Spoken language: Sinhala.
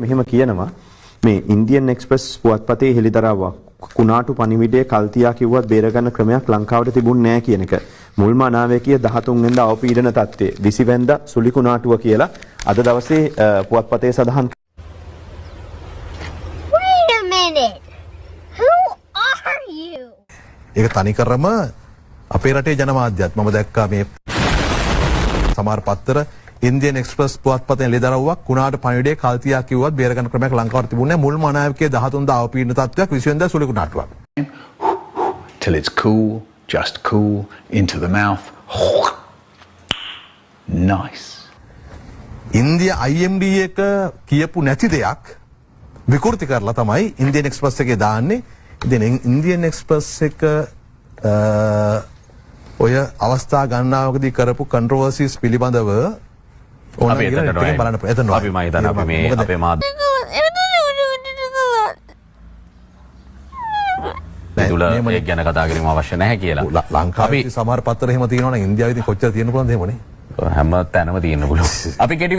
මෙහෙම කියනවා මේ ඉන්දියන් එක්ස්ප්‍රස් පුවත්පතේ හෙළිදරව්වක් කුණාටු පණිවිඩයේ කල්තියා කිව්වත් බේරගන්න ක්‍රමයක් ලංකාවට තිබුණ නැහැ කියන එක. මුල්ම අනාවැකිය 13 වෙනිදා අවපීඩන තත්ත්වයේ 20 වෙනිදා සුලි කුණාටුව කියලා අද දවසේ පුවත්පතේ සඳහන්. Wait a minute. Who are you? ඒක තනිකරම අපේ රටේ ජනමාධ්‍යත් මම දැක්කා මේ සමහර පත්තර ඉන්දියන් එක්ස්ප්‍රස් පුවත්පතේ හෙළිදරව්වක් කුණාටු පණිවිඩයේ කල්තියා කිව්වත් බේරගන්න ක්‍රමයක් ලංකාවට තිබුණේ නැහැ. මුල්ම අනාවැකිය 13 දා අවපීඩන තත්ත්වයක් 20 වෙනිදා සුලි කුණාටුවක්. Till it's cool, just cool, into the mouth. Nice. India IMD එක කියපු නැති දෙයක් විකෘති කරලා තමයි ඉන්දියන් එක්ස්ප්‍රස් එකේ දාන්නේ. ඉතින් ඉන්දියන් එක්ස්ප්‍රස් එක ඔය අවස්ථා ගණනාවකදී කරපු කන්ට්‍රෝවර්සිස් පිළිබඳව ඕන අපි එතන බලන්න එතන අපි මම හිතන්නේ අපි මේ අපේ මාධ්‍ය තුල ඒක ගැන කතා කිරීම අවශ්‍ය නැහැ කියලා. ලංකාවේ සමහර පත්තර එහෙම තියෙනවනේ ඉන්දියාවේ ඉතින් කොච්චර තියෙන්න පුළුවන්ද එහෙමනේ. හැම තැනම තියෙන්න පුළුවන්. අපි කෙටි